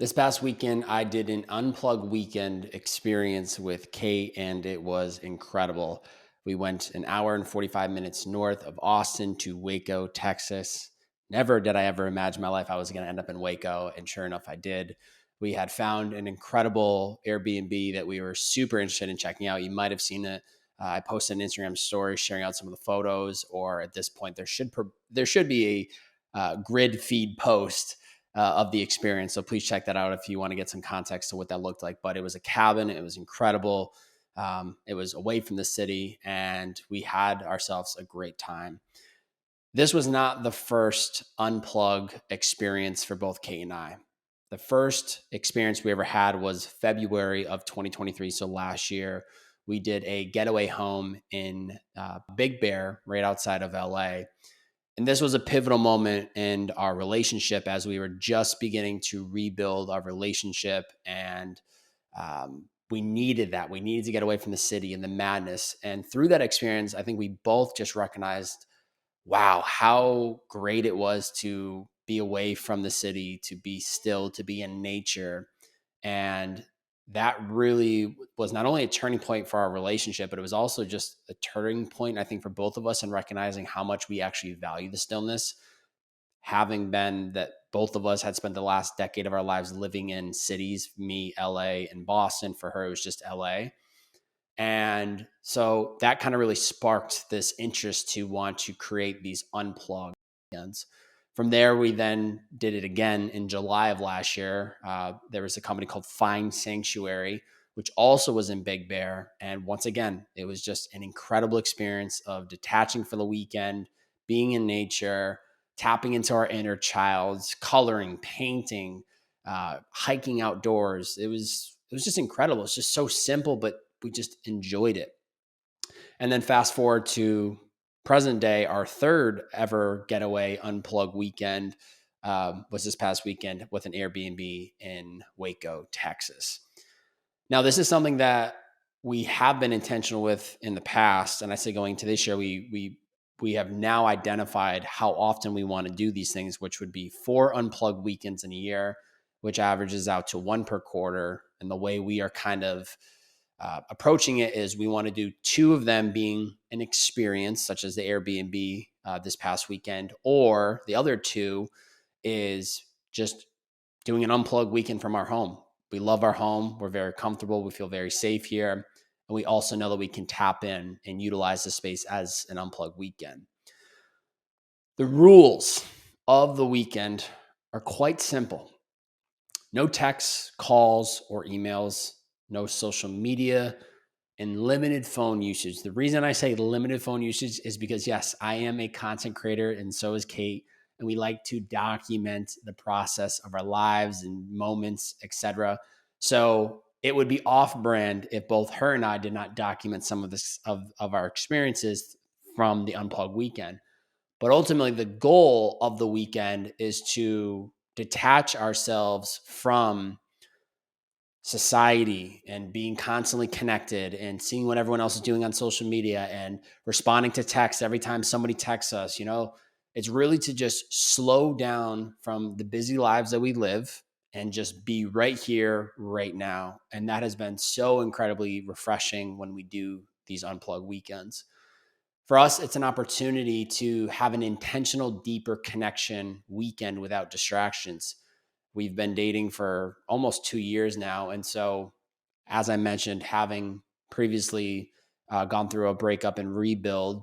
This past weekend, I did an Unplug weekend experience with Kate, and it was incredible. We went an hour and 45 minutes north of Austin to Waco, Texas. Never did I ever imagine my life I was going to end up in Waco, and sure enough, I did. We had found an incredible Airbnb that we were super interested in checking out. You might have seen it. I posted an Instagram story sharing out some of the photos, or at this point, there should be a grid feed post of the experience. So please check that out if you want to get some context to what that looked like. But it was a cabin. It was incredible. It was away from the city, and we had ourselves a great time. This was not the first Unplug experience for both Kate and I. The first experience we ever had was February of 2023. So last year, we did a getaway home in Big Bear, right outside of LA. And this was a pivotal moment in our relationship as we were just beginning to rebuild our relationship. And we needed that. We needed to get away from the city and the madness. And through that experience, I think we both just recognized, wow, how great it was to be away from the city, to be still, to be in nature. And that really was not only a turning point for our relationship, but it was also just a turning point, I think, for both of us in recognizing how much we actually value the stillness, having been that both of us had spent the last decade of our lives living in cities, me, LA, and Boston. For her, it was just LA. And so that kind of really sparked this interest to want to create these unplugged weekends. From there, we then did it again in July of last year. There was a company called Find Sanctuary, which also was in Big Bear. And once again, it was just an incredible experience of detaching for the weekend, being in nature, tapping into our inner childs, coloring, painting, hiking outdoors. It was just incredible. It's just so simple, but we just enjoyed it. And then fast forward to present day, our third ever getaway unplug weekend was this past weekend with an Airbnb in Waco, Texas. Now, this is something that we have been intentional with in the past, and I say going to this year, we have now identified how often we want to do these things, which would be 4 unplugged weekends in a year, which averages out to 1 per quarter. And the way we are kind of approaching it is we want to do 2 of them being an experience, such as the Airbnb this past weekend, or the other 2 is just doing an unplugged weekend from our home. We love our home. We're very comfortable. We feel very safe here. And we also know that we can tap in and utilize the space as an unplugged weekend. The rules of the weekend are quite simple. No texts, calls, or emails, no social media, and limited phone usage. The reason I say limited phone usage is because, yes, I am a content creator and so is Kate, and we like to document the process of our lives and moments, etc. So it would be off brand if both her and I did not document some of this of our experiences from the unplugged weekend. But ultimately, the goal of the weekend is to detach ourselves from society and being constantly connected and seeing what everyone else is doing on social media and responding to text every time somebody texts us. It's really to just slow down from the busy lives that we live and just be right here, right now. And that has been so incredibly refreshing when we do these unplugged weekends. For us, it's an opportunity to have an intentional, deeper connection weekend without distractions. We've been dating for almost 2 years now. And so, as I mentioned, having previously gone through a breakup and rebuild,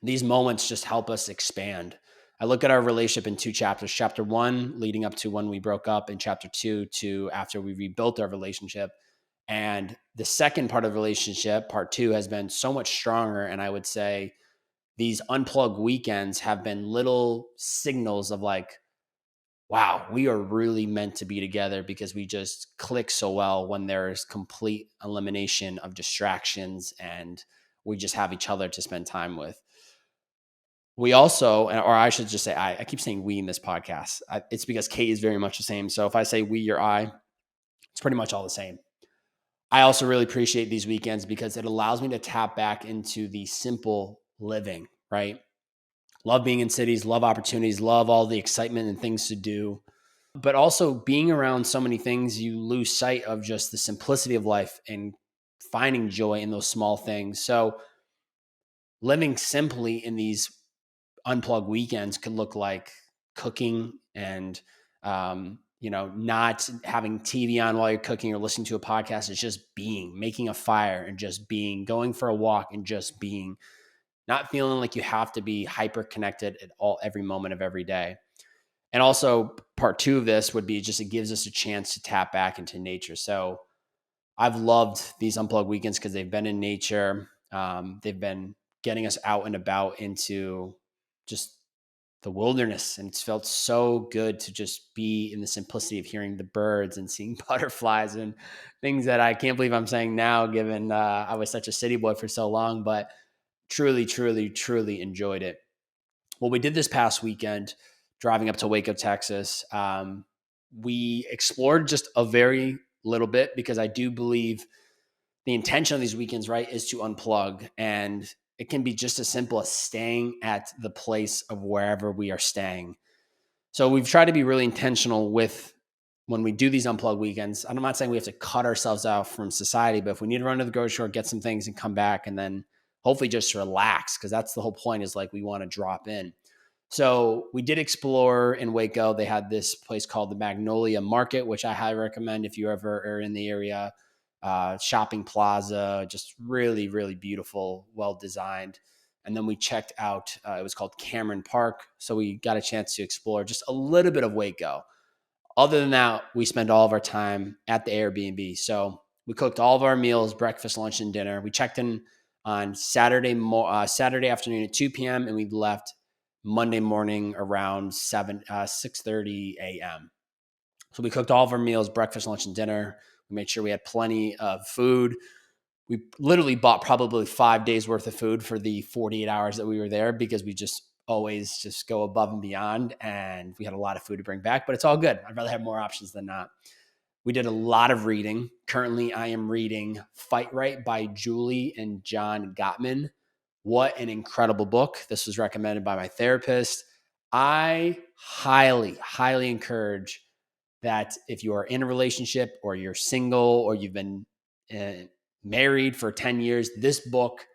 these moments just help us expand. I look at our relationship in 2 chapters. Chapter 1, leading up to when we broke up, and chapter 2, to after we rebuilt our relationship. And the second part of the relationship, part 2, has been so much stronger. And I would say these unplugged weekends have been little signals of like, wow, we are really meant to be together because we just click so well when there's complete elimination of distractions and we just have each other to spend time with. We also, or I should just say I keep saying we in this podcast. It's because Kate is very much the same. So if I say we or I, it's pretty much all the same. I also really appreciate these weekends because it allows me to tap back into the simple living, right? Love being in cities, love opportunities, love all the excitement and things to do. but also being around so many things, you lose sight of just the simplicity of life and finding joy in those small things. So living simply in these unplug weekends could look like cooking and not having TV on while you're cooking or listening to a podcast. It's just being, making a fire and just being, going for a walk and just being, not feeling like you have to be hyper connected at all every moment of every day. And also part two of this would be just, it gives us a chance to tap back into nature. So I've loved these unplugged weekends because they've been in nature. They've been getting us out and about into just the wilderness. And it's felt so good to just be in the simplicity of hearing the birds and seeing butterflies and things that I can't believe I'm saying now, given I was such a city boy for so long, but truly, truly, truly enjoyed it. What we did this past weekend, driving up to Waco, Texas, we explored just a very little bit because I do believe the intention of these weekends, right, is to unplug. And it can be just as simple as staying at the place of wherever we are staying. So we've tried to be really intentional with when we do these unplug weekends. I'm not saying we have to cut ourselves out from society, but if we need to run to the grocery store, get some things and come back and then hopefully just relax, because that's the whole point, is like we want to drop in. So we did explore in Waco. They had this place called the Magnolia Market, which I highly recommend if you ever are in the area. Shopping plaza, just really, really beautiful, well designed. And then we checked out, it was called Cameron Park. So we got a chance to explore just a little bit of Waco. Other than that, we spent all of our time at the Airbnb. So we cooked all of our meals, breakfast, lunch, and dinner. We checked in on Saturday afternoon at 2 p.m. and we left Monday morning around 6:30 a.m. So we cooked all of our meals, breakfast, lunch, and dinner. We made sure we had plenty of food. We literally bought probably 5 days worth of food for the 48 hours that we were there, because we just always just go above and beyond, and we had a lot of food to bring back, but it's all good. I'd rather have more options than not. We did a lot of reading. Currently, I am reading Fight Right by Julie and John Gottman. What an incredible book. This was recommended by my therapist. I highly, highly encourage that if you are in a relationship or you're single or you've been married for 10 years, this book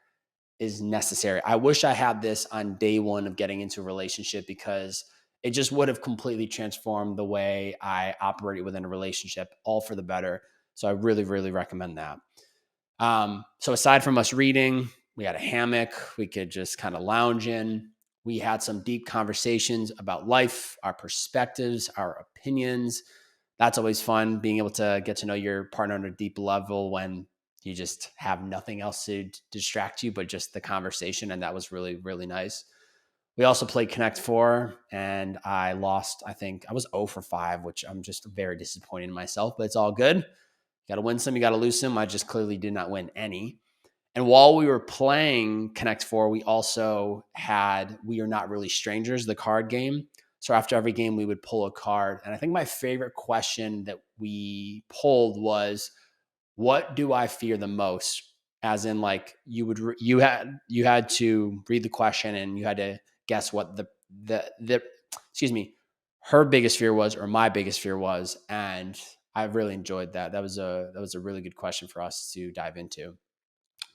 is necessary. I wish I had this on day one of getting into a relationship, because it just would have completely transformed the way I operated within a relationship, all for the better. So I really, really recommend that. So aside from us reading, we had a hammock we could just kind of lounge in. We had some deep conversations about life, our perspectives, our opinions. That's always fun, being able to get to know your partner on a deep level when you just have nothing else to distract you but just the conversation. And that was really, really nice. We also played Connect Four, and I lost. I think I was 0 for 5, which I'm just very disappointed in myself, but it's all good. You got to win some, you got to lose some. I just clearly did not win any. And while we were playing Connect Four, we also had We Are Not Really Strangers, the card game. So after every game, we would pull a card. And I think my favorite question that we pulled was, what do I fear the most? As in, like, you had to read the question and you had to guess what the excuse me, her biggest fear was, or my biggest fear was. And I really enjoyed that. That was a really good question for us to dive into.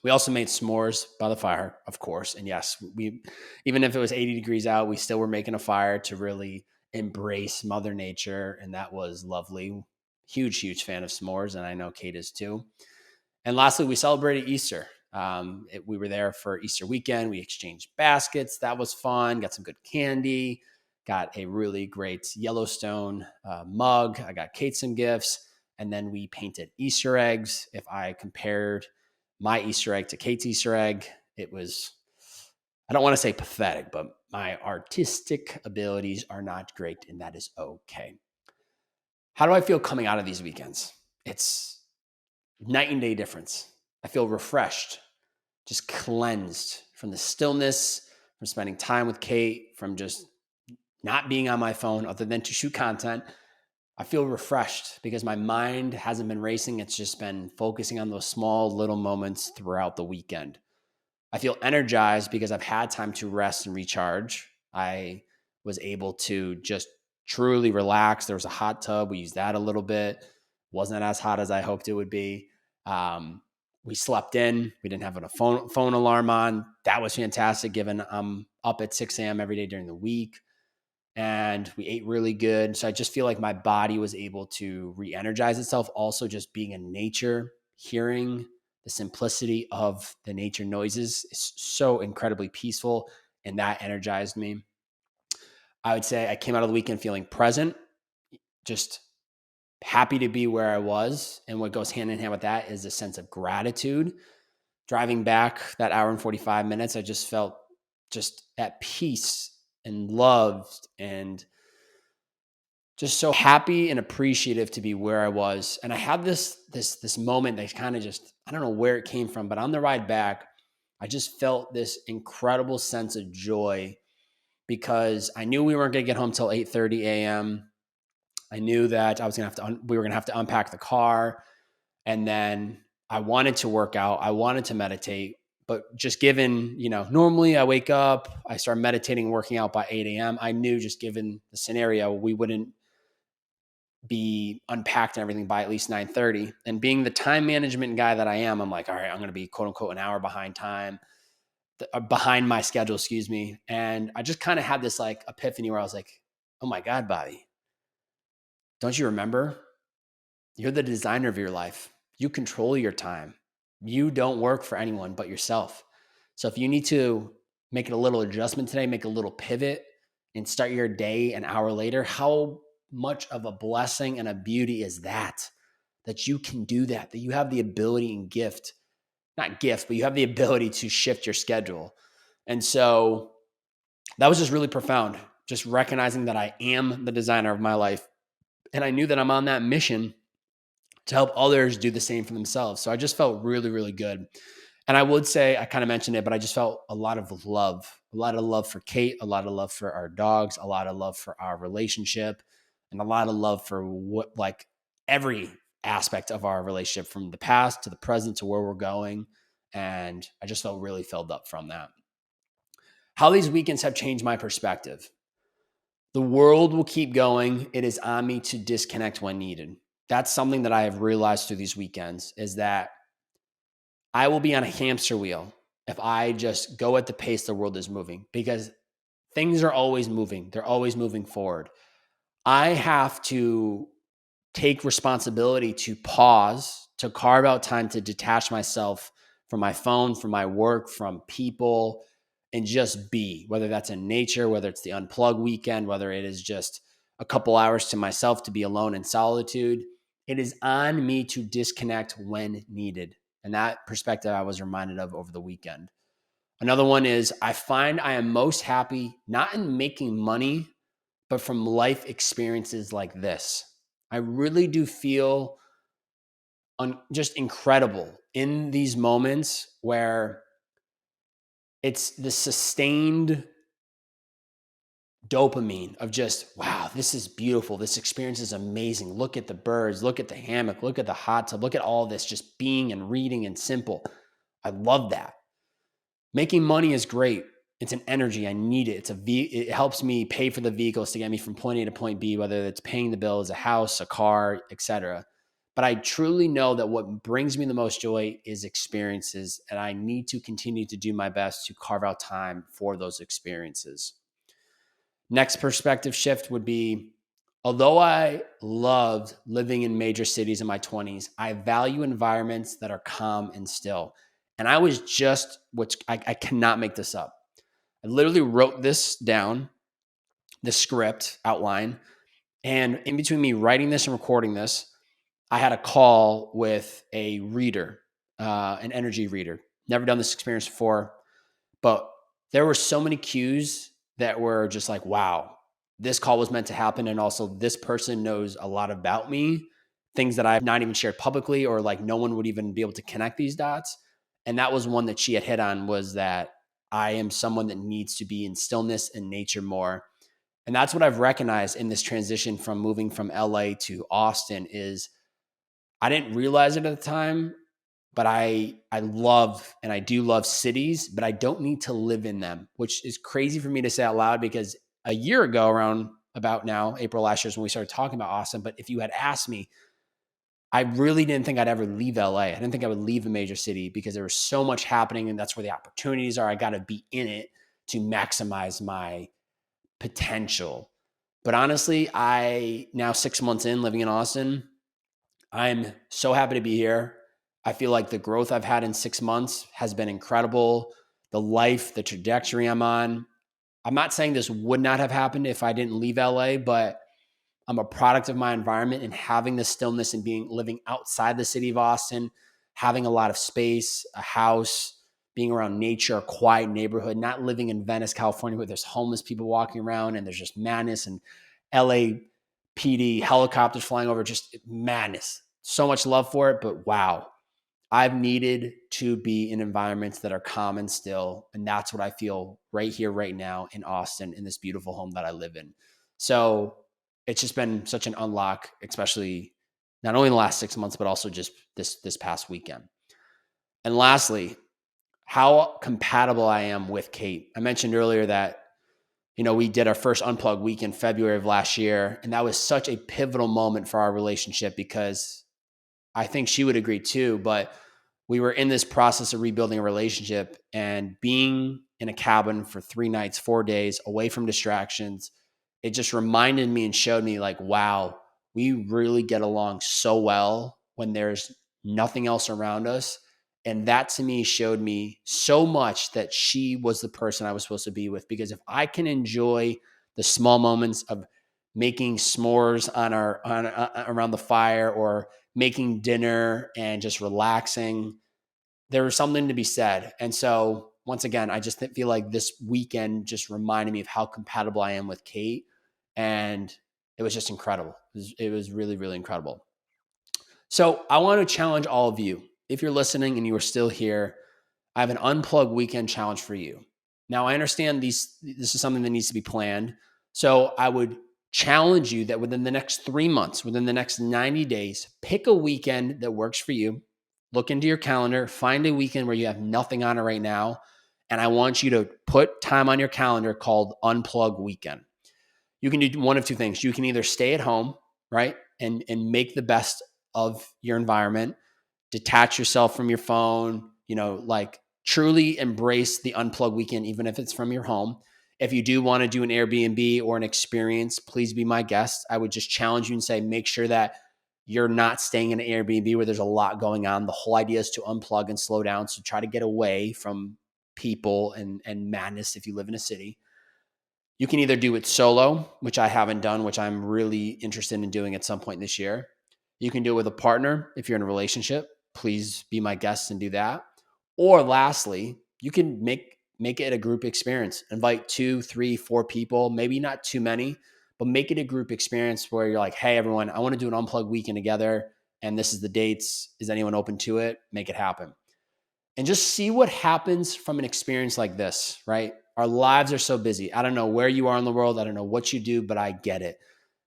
We also made s'mores by the fire, of course. And yes, we, even if it was 80 degrees out, we still were making a fire to really embrace Mother Nature. And that was lovely. Huge, huge fan of s'mores. And I know Kate is too. And lastly, we celebrated Easter. We were there for Easter weekend. We exchanged baskets. That was fun. Got some good candy. Got a really great Yellowstone mug. I got Kate some gifts. And then we painted Easter eggs. If I compared my Easter egg to Kate's Easter egg, it was, I don't want to say pathetic, but my artistic abilities are not great, and that is okay. How do I feel coming out of these weekends? It's night and day difference. I feel refreshed, just cleansed from the stillness, from spending time with Kate, from just not being on my phone other than to shoot content. I feel refreshed because my mind hasn't been racing. It's just been focusing on those small little moments throughout the weekend. I feel energized because I've had time to rest and recharge. I was able to just truly relaxed. There was a hot tub. We used that a little bit. Wasn't as hot as I hoped it would be. We slept in. We didn't have a phone alarm on. That was fantastic, given I'm up at 6 a.m. every day during the week. And we ate really good. So I just feel like my body was able to re-energize itself. Also, just being in nature, hearing the simplicity of the nature noises is so incredibly peaceful, and that energized me. I would say I came out of the weekend feeling present, just happy to be where I was. And what goes hand in hand with that is a sense of gratitude. Driving back that hour and 45 minutes, I just felt just at peace and loved and just so happy and appreciative to be where I was. And I had this moment that kind of just, I don't know where it came from, but on the ride back, I just felt this incredible sense of joy because I knew we weren't going to get home till 8:30 a.m. I knew that we were going to have to unpack the car, and then I wanted to work out. I wanted to meditate, but just given, normally I wake up, I start meditating, working out by 8 a.m. I knew, just given the scenario, we wouldn't be unpacked and everything by at least 9:30. And being the time management guy that I am, I'm like, all right, I'm going to be quote unquote an hour behind behind my schedule, excuse me. And I just kind of had this like epiphany where I was like, oh my God, Bobby, don't you remember? You're the designer of your life. You control your time. You don't work for anyone but yourself. So if you need to make a little adjustment today, make a little pivot and start your day an hour later, how much of a blessing and a beauty is that you can do that you have the ability and but you have the ability to shift your schedule. And so that was just really profound, just recognizing that I am the designer of my life. And I knew that I'm on that mission to help others do the same for themselves. So I just felt really, really good. And I would say, I kind of mentioned it, but I just felt a lot of love for Kate, a lot of love for our dogs, a lot of love for our relationship, and a lot of love for every aspect of our relationship, from the past to the present to where we're going. And I just felt really filled up from that. How these weekends have changed my perspective. The world will keep going. It is on me to disconnect when needed. That's something that I have realized through these weekends, is that I will be on a hamster wheel if I just go at the pace the world is moving, because things are always moving. They're always moving forward. I have to take responsibility to pause, to carve out time to detach myself from my phone, from my work, from people, and just be, whether that's in nature, whether it's the Unplug weekend, whether it is just a couple hours to myself to be alone in solitude. It is on me to disconnect when needed. And that perspective I was reminded of over the weekend. Another one is, I find I am most happy not in making money, but from life experiences like this. I really do feel just incredible in these moments where it's the sustained dopamine of just, wow, this is beautiful. This experience is amazing. Look at the birds, look at the hammock, look at the hot tub, look at all this just being and reading and simple. I love that. Making money is great. It's an energy. I need it. It helps me pay for the vehicles to get me from point A to point B, whether it's paying the bills, a house, a car, etc. But I truly know that what brings me the most joy is experiences, and I need to continue to do my best to carve out time for those experiences. Next perspective shift would be, although I loved living in major cities in my 20s, I value environments that are calm and still. And I was just, which I cannot make this up. I literally wrote this down, the script outline. And in between me writing this and recording this, I had a call with a reader, an energy reader. Never done this experience before, but there were so many cues that were just like, wow, this call was meant to happen. And also, this person knows a lot about me, things that I've not even shared publicly, or like no one would even be able to connect these dots. And that was one that she had hit on, was that I am someone that needs to be in stillness and nature more. And that's what I've recognized in this transition from moving from LA to Austin. Is I didn't realize it at the time, but I love, and I do love cities, but I don't need to live in them, which is crazy for me to say out loud, because a year ago, around about now. April last year is when we started talking about Austin. But if you had asked me, I really didn't think I'd ever leave LA. I didn't think I would leave a major city because there was so much happening and that's where the opportunities are. I got to be in it to maximize my potential. But honestly, I now 6 months in living in Austin, I'm so happy to be here. I feel like the growth I've had in 6 months has been incredible. The life, the trajectory I'm on. I'm not saying this would not have happened if I didn't leave LA, but I'm a product of my environment and having the stillness and living outside the city of Austin, having a lot of space, a house, being around nature, a quiet neighborhood, not living in Venice, California, where there's homeless people walking around and there's just madness and LAPD helicopters flying over, just madness. So much love for it, but wow. I've needed to be in environments that are calm and still. And that's what I feel right here, right now in Austin, in this beautiful home that I live in. So it's just been such an unlock, especially not only in the last 6 months, but also just this past weekend. And lastly, how compatible I am with Kate. I mentioned earlier that, we did our first Unplug week in February of last year. And that was such a pivotal moment for our relationship because I think she would agree too, but we were in this process of rebuilding a relationship and being in a cabin for 3 nights, 4 days away from distractions. It just reminded me and showed me like, wow, we really get along so well when there's nothing else around us. And that to me showed me so much that she was the person I was supposed to be with. Because if I can enjoy the small moments of making s'mores around the fire or making dinner and just relaxing, there was something to be said. And so once again, I just feel like this weekend just reminded me of how compatible I am with Kate. And it was just incredible. It was really, really incredible. So I want to challenge all of you. If you're listening and you are still here, I have an Unplug weekend challenge for you. Now, I understand this is something that needs to be planned. So I would challenge you that within the next 3 months, within the next 90 days, pick a weekend that works for you. Look into your calendar, find a weekend where you have nothing on it right now. And I want you to put time on your calendar called Unplug Weekend. You can do one of two things. You can either stay at home, right? And make the best of your environment, detach yourself from your phone, like truly embrace the Unplug weekend, even if it's from your home. If you do want to do an Airbnb or an experience, please be my guest. I would just challenge you and say, make sure that you're not staying in an Airbnb where there's a lot going on. The whole idea is to unplug and slow down. So try to get away from people and madness if you live in a city. You can either do it solo, which I haven't done, which I'm really interested in doing at some point this year. You can do it with a partner if you're in a relationship. Please be my guest and do that. Or lastly, you can make it a group experience. Invite 2, 3, 4 people, maybe not too many, but make it a group experience where you're like, hey, everyone, I want to do an Unplugged weekend together, and this is the dates. Is anyone open to it? Make it happen. And just see what happens from an experience like this, right? Our lives are so busy. I don't know where you are in the world. I don't know what you do, but I get it.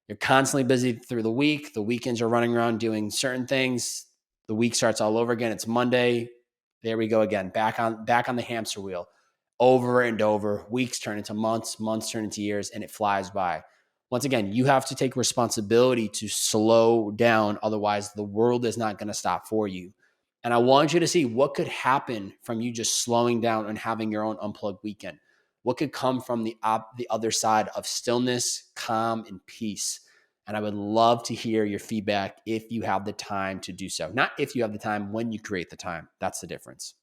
You're constantly busy through the week. The weekends are running around doing certain things. The week starts all over again. It's Monday. There we go again. Back on the hamster wheel. Over and over. Weeks turn into months, months turn into years, and it flies by. Once again, you have to take responsibility to slow down. Otherwise, the world is not going to stop for you. And I want you to see what could happen from you just slowing down and having your own unplugged weekend. What could come from the other side of stillness, calm, and peace. And I would love to hear your feedback if you have the time to do so. Not if you have the time, when you create the time. That's the difference.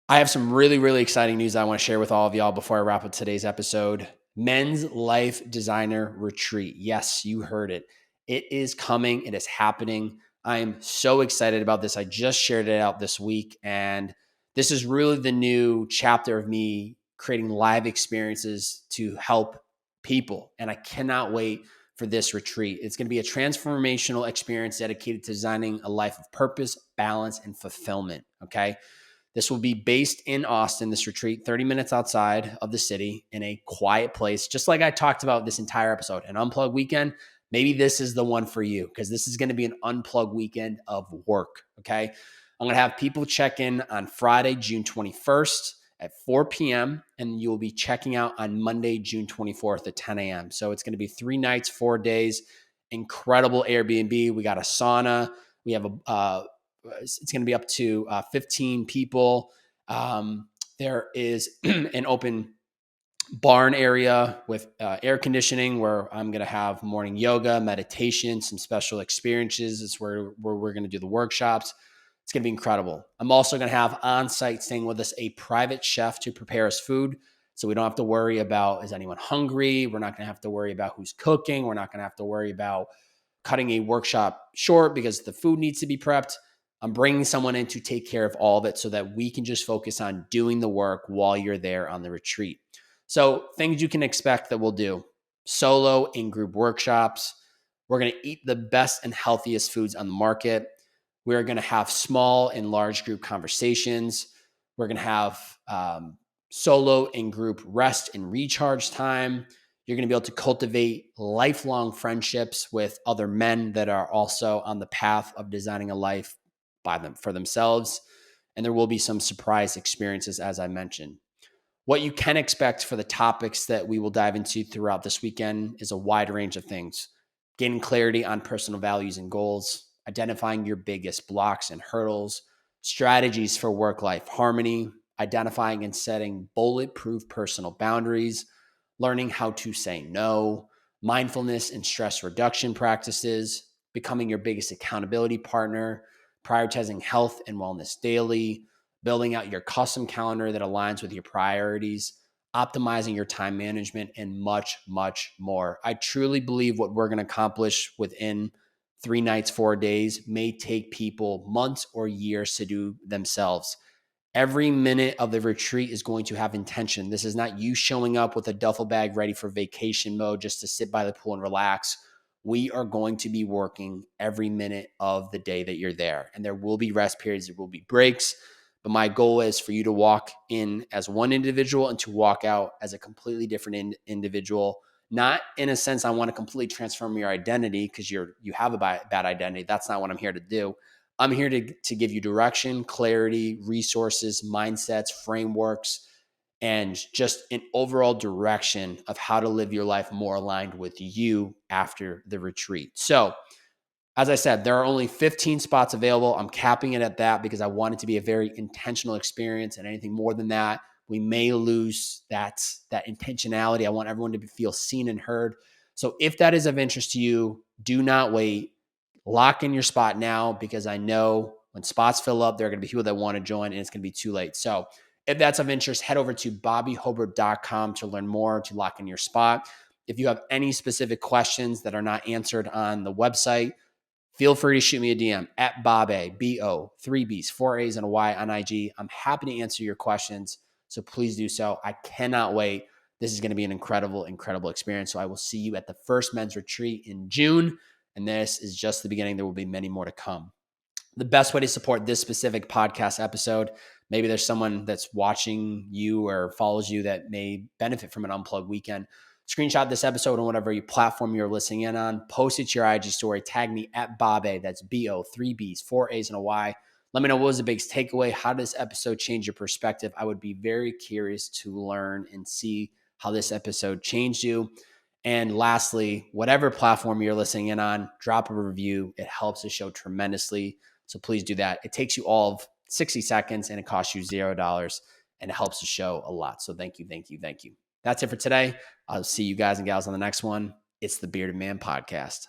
I have some really, really exciting news I want to share with all of y'all before I wrap up today's episode. Men's Life Designer Retreat. Yes, you heard it. It is coming. It is happening. I am so excited about this. I just shared it out this week, and this is really the new chapter of me creating live experiences to help people. And I cannot wait for this retreat. It's going to be a transformational experience dedicated to designing a life of purpose, balance, and fulfillment. Okay. This will be based in Austin, this retreat, 30 minutes outside of the city in a quiet place, just like I talked about this entire episode, an unplugged weekend. Maybe this is the one for you because this is going to be an unplugged weekend of work, okay? I'm going to have people check in on Friday, June 21st, at 4 p.m. and you'll be checking out on Monday, June 24th at 10 a.m. So it's going to be 3 nights, 4 days, incredible Airbnb. We got a sauna. We have it's going to be up to 15 people. There is an open barn area with air conditioning where I'm going to have morning yoga, meditation, some special experiences. It's where we're going to do the workshops. It's going to be incredible. I'm also going to have on-site staying with us a private chef to prepare us food. So we don't have to worry about, is anyone hungry? We're not going to have to worry about who's cooking. We're not going to have to worry about cutting a workshop short because the food needs to be prepped. I'm bringing someone in to take care of all of it so that we can just focus on doing the work while you're there on the retreat. So things you can expect that we'll do: solo and group workshops. We're going to eat the best and healthiest foods on the market. We're going to have small and large group conversations. We're going to have solo and group rest and recharge time. You're going to be able to cultivate lifelong friendships with other men that are also on the path of designing a life for themselves. And there will be some surprise experiences, as I mentioned. What you can expect for the topics that we will dive into throughout this weekend is a wide range of things: gaining clarity on personal values and goals, identifying your biggest blocks and hurdles, strategies for work-life harmony, identifying and setting bulletproof personal boundaries, learning how to say no, mindfulness and stress reduction practices, becoming your biggest accountability partner, prioritizing health and wellness daily, building out your custom calendar that aligns with your priorities, optimizing your time management, and much, much more. I truly believe what we're going to accomplish within 3 nights, 4 days may take people months or years to do themselves. Every minute of the retreat is going to have intention. This is not you showing up with a duffel bag ready for vacation mode just to sit by the pool and relax. We are going to be working every minute of the day that you're there. And there will be rest periods, there will be breaks. But my goal is for you to walk in as one individual and to walk out as a completely different individual. Not in a sense I want to completely transform your identity because you have a bad identity. That's not what I'm here to do. I'm here to give you direction, clarity, resources, mindsets, frameworks, and just an overall direction of how to live your life more aligned with you after the retreat. So, as I said, there are only 15 spots available. I'm capping it at that because I want it to be a very intentional experience, and anything more than that, we may lose that intentionality. I want everyone to feel seen and heard. So if that is of interest to you, do not wait. Lock in your spot now, because I know when spots fill up, there are going to be people that want to join and it's going to be too late. So if that's of interest, head over to bobbyhobert.com to learn more, to lock in your spot. If you have any specific questions that are not answered on the website, feel free to shoot me a DM at Bobe, B-O, 3 B's, 4 A's and a Y on IG. I'm happy to answer your questions, so please do so. I cannot wait. This is going to be an incredible, incredible experience. So I will see you at the first men's retreat in June. And this is just the beginning. There will be many more to come. The best way to support this specific podcast episode, maybe there's someone that's watching you or follows you that may benefit from an Unplug weekend. Screenshot this episode on whatever platform you're listening in on. Post it to your IG story. Tag me at Bobe. That's B-O, 3 B's, 4 A's and a Y. Let me know what was the biggest takeaway. How did this episode change your perspective? I would be very curious to learn and see how this episode changed you. And lastly, whatever platform you're listening in on, drop a review. It helps the show tremendously. So please do that. It takes you all of 60 seconds and it costs you $0 and it helps the show a lot. So thank you, thank you, thank you. That's it for today. I'll see you guys and gals on the next one. It's the Bearded Man Podcast.